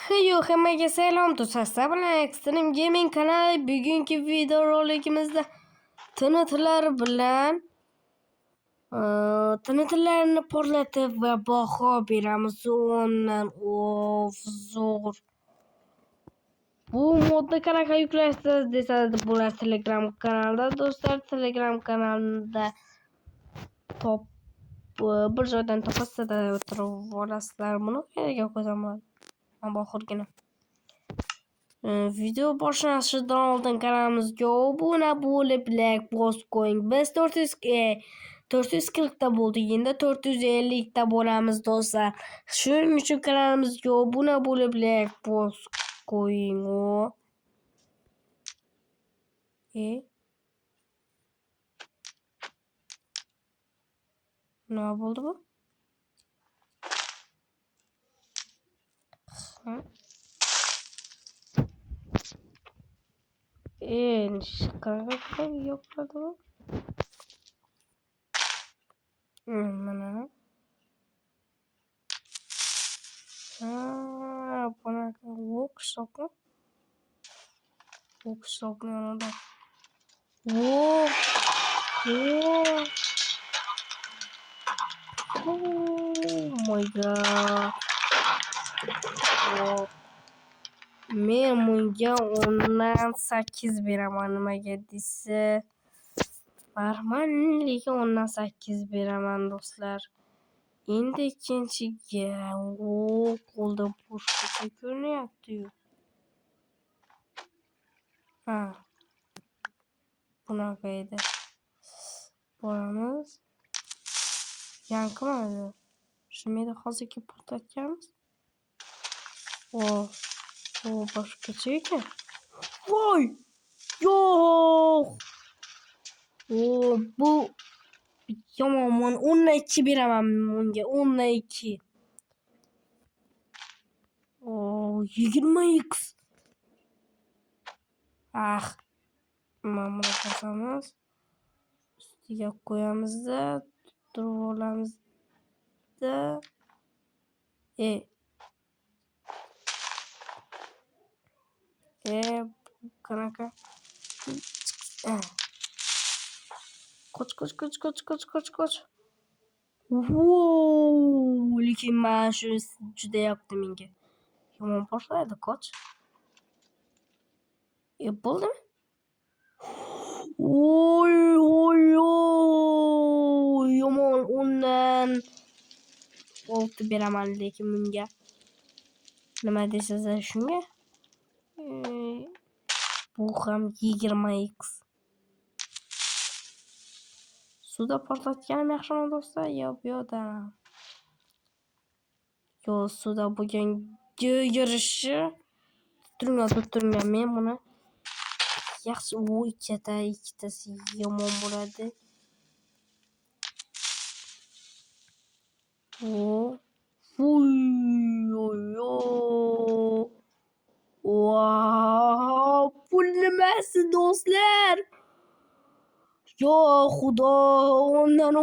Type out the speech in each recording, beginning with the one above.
Heyo, hammaga salom do'stlar. Bilan Extreme Gaming kanali bugungi video rolikimizda TNTlar bilan TNTlarni portlatib va baho beramiz. Ondan zo'r. Bu modda qanaqa yuklaysiz desa bo'lar Telegram kanalda do'stlar. Telegram kanalida bir joydan topasizlar, o'tirib olasizlar. Buni qayerga qo'yaman? Oxirgina video boshlanishdan oldin kanalimizga obuna bo'lib like bosib qo'ying. Biz 440 ta bo'ldik, endi 450 ta bo'lamiz do'stlar. Shuning uchun kanalimizga obuna bo'lib like bosib qo'ying. Nima bo'ldi bu? Qanaqa yo'qladi bu? Mana. Bunaqa workshopmi? Workshopni yonida. Oh my god. Men bunga 10dan 8 beraman. Nimaga desa, barman, lekin 10dan 8 beraman do'stlar. Endi ikkinchiga qo'lda boshqacha ko'rinyapti-yu. Bunaqa edi. Boramiz. Yanqimadi. Shuni hozirga portlatganmiz. Boshqacha ekan. Voy! Yo'q. Bu yomon. 10dan 2 beraman bunga. 10dan 2. 20x. Mana buni qasamiz. Ustiga qo'yamiz-da, turib olamiz-da. Qanaqa? Qoch. Lekin mana shu juda yoqdi menga. Yomon boshlaydi, qoch. Bo'ldimi? Yomon. 10dan 6 beraman lekin bunga. Nima deysiz shunga? Bu ham 20x. Suvda portlatganim yaxshimi do'stlar? Yo'q-da. Suvda bo'lgan yurishi tutilgan. Men buni yaxshi ikkitasi yomon bo'ladi. Bu nimasi do'stlar? Yo xudo, ondan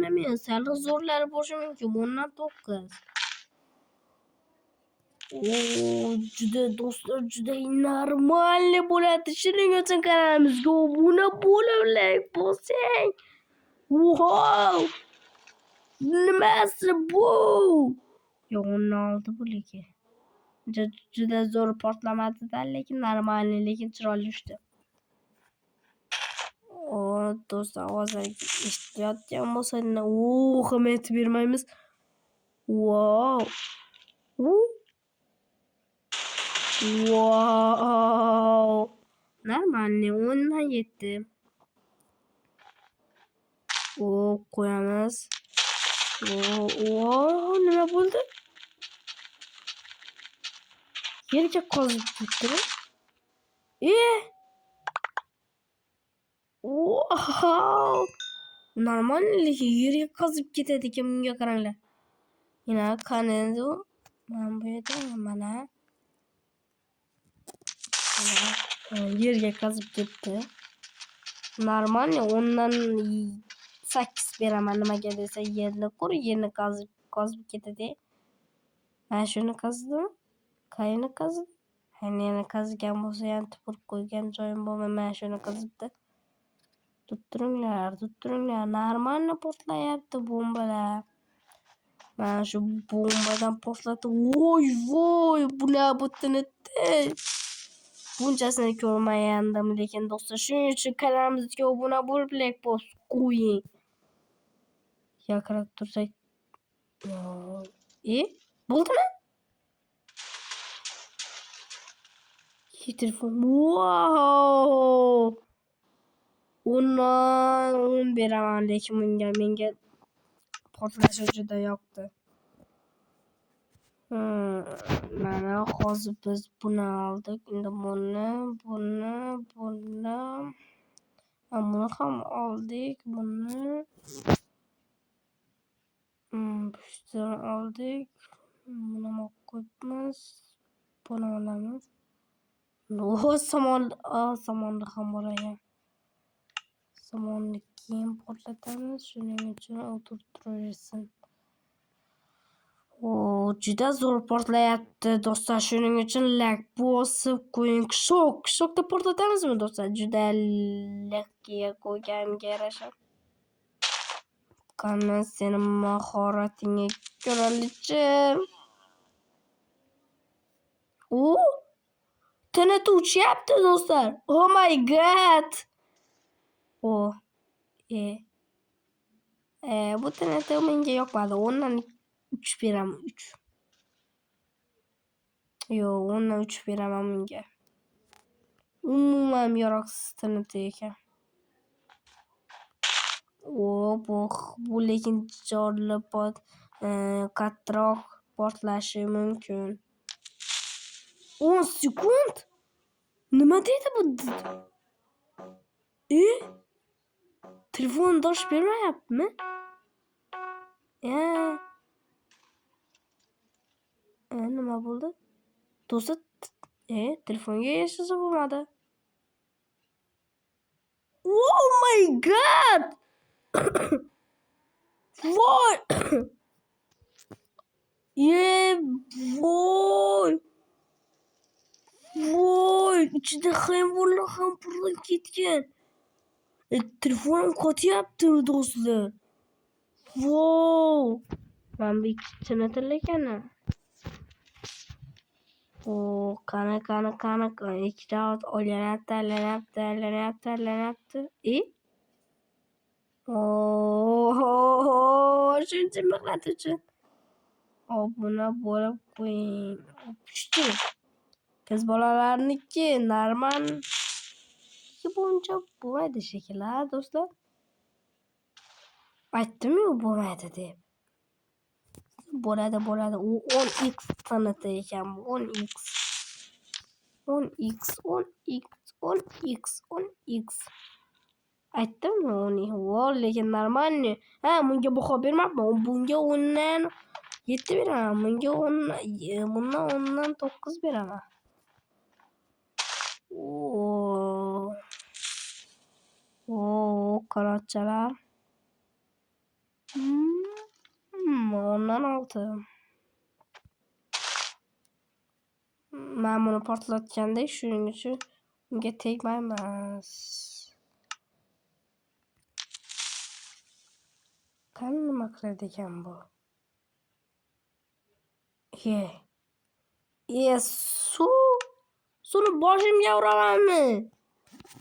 emas, hali zo'rlari bo'lishi mumkin. Bundan 9. Juda do'stlar, juda normalniy bo'ladi. Shuning uchun kanalimizga obuna bo'lib like bosing. Nimasi bu? Yo'q, undan oldi bu lekin. Juda zo'r portlamadi-da, lekin normalniy, lekin chiroyli tushdi. Do'stlar, hozir eshitayotgan bo'lsa, hammayat bermaymiz. Normalniy 10dan 7. Qo'yamiz. Nima bo'ldi? Yerga qozib ketdi. Normalniy yerga qozib ketadi ekan, bunga qaranglar. Yana qanday? Mana bu yerda mana. Yerga qozib ketdi. Normalniy 10dan 8 beraman. Nimaga desa, yerni qozib ketadi. Ben şunu kazdım. Kayını kazdım. Hani yana kazıgan bolsa yani tupurib qo'ygan joyim bo'lmay mana shuni qazibdi. Tutturinglar. Normalni portlayapti bombalar. Mana shu bombadan portlatib. Voy, bular butunitdi. Bunchasini ko'rmagandim, lekin do'stlar, shuning uchun kanalimizga obuna bo'lib, like bosib qo'ying. Yaqinroq tursak. Bo'ldimi? Telefon. Wow! Undan beraman, lekin menga portlashi juda yoqdi. Mana hozir biz buni oldik. Endi buni ham oldik. Buni Buni oldik. Buni ham qo'yibmiz. Buni olamiz. Somonni ham bor ekan. Somonni keyin portlatamiz. Shuning uchun o'tirib turaversin. Juda zo'r portlayapti do'stlar. Shuning uchun like bosib qo'ying. Shokda portlatamizmi do'stlar? Juda lakkiga qo'yganimga yarasha. Qani seni mahoratingga ko'ralichim. TNT uchyapti do'stlar. Oh my god. Bu TNT menga yoqmadi. 10 dan 3 beraman. 3. Yo'q, 10 dan 3 beraman menga. Umuman yaroqsiz TNT ekan. Bu lekin jorli qattiqroq portlashi mumkin. 10 sekund? Nima deydi bu? Telefon dosh bermayaptimi? Nima bo'ldi? Do'stlar, telefonga yashasa bo'lmadi. Oh my god! Voy! Voy! Ichida hayvonlar ham purilib ketgan. Telefonim qotyaptimi do'stlar? Wow! Men bu ikkisini tilagani. Qani. Ikkita aylanayapti. Shuncha mehnat uchun. Obuna bo'lib qo'ying. Pushti. Qiz bolalarniki normal. Buncha bo'lmaydi shekilli, do'stlar. Aytdim-ku bo'lmaydi deb. Bo'ladi. U 10x TNT ekan. 10x. Aytdim-ku 10. Lekin normalni. Bunga baho bermabman. Bunga 10 dan 7 beraman. Bundan 10 dan 9 beraman. Qanotchalar. 10 dan 6. Men buni portlatgandek, shuning uchun unga tegmaymiz. Qani nima qiladi ekan bu? Suni boshimga uramanmi?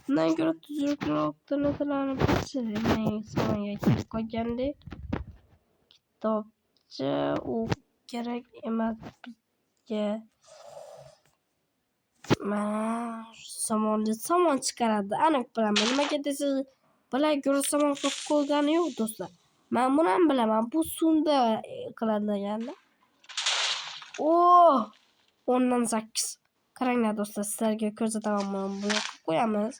Bundan ko'ra tuzukroq TNTlarni pishirmay songa kelib qolgandek. Kitobcha u kerak emas bizga. Mana somon chiqaradi. Aniq bilaman. Nimaga desiz, bular ko'ra somon qo'ygani yo'q do'stlar. Men buni ham bilaman. Bu suvda qiladiganlar. 10 dan 8. Qaranglar do'stlar, sizlarga ko'rsataman. Buni qo'yamiz.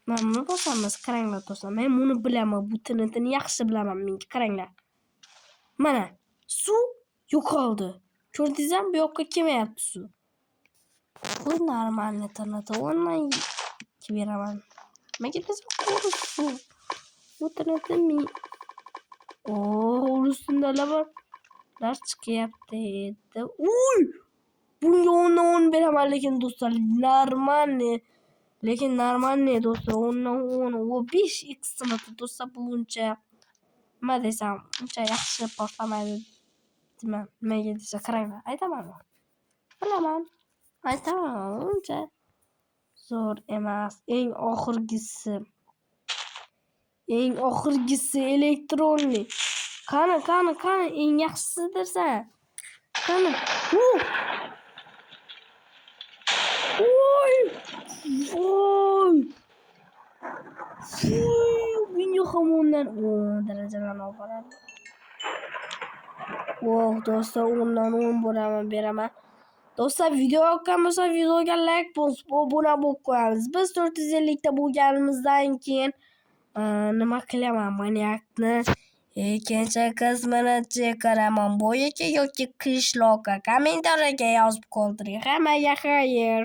Men buni bosamiz. Qaranglar do'stlar, men buni bilaman. Bu TNTni yaxshi bilaman. Menga qaranglar. Mana suv yo'qoldi. Ko'rdingizmi? Bu yoqqa kelmayapti suv. Bu normalni TNT. 10 dan 2 beraman. Menga desam suv. Bu TNT mi? Ustunda lava. Lar chiqyapti edi. Uy! Bunga 10dan 10 beraman lekin do'stlar, normalniy do'stlar, 10dan 10 u 5x sinadi do'stlar, bu uncha nima desam, uncha yaxshi portlamaydi. Nimaga desa qaranglar, aytamanmi? Bilaman. Aytaman, uncha zo'r emas. Eng oxirgisi elektronli. Qani eng yaxshisidir san. Qani. Voy! Bunga ham 10dan 10 darajalarni olib boradi. Voh, do'stlar, 10dan 10 beraman. Do'stlar, video yoqqan bo'lsa, videoga like bosib, obuna bo'lib qo'yamiz. Biz 450 ta bo'lganimizdan keyin nima qilaman? Maniakni ikkinchi qismini chekaraman. Bo'yicha yoki qishloqqa kommentariyaga yozib qoldiring. Hammaga xayr.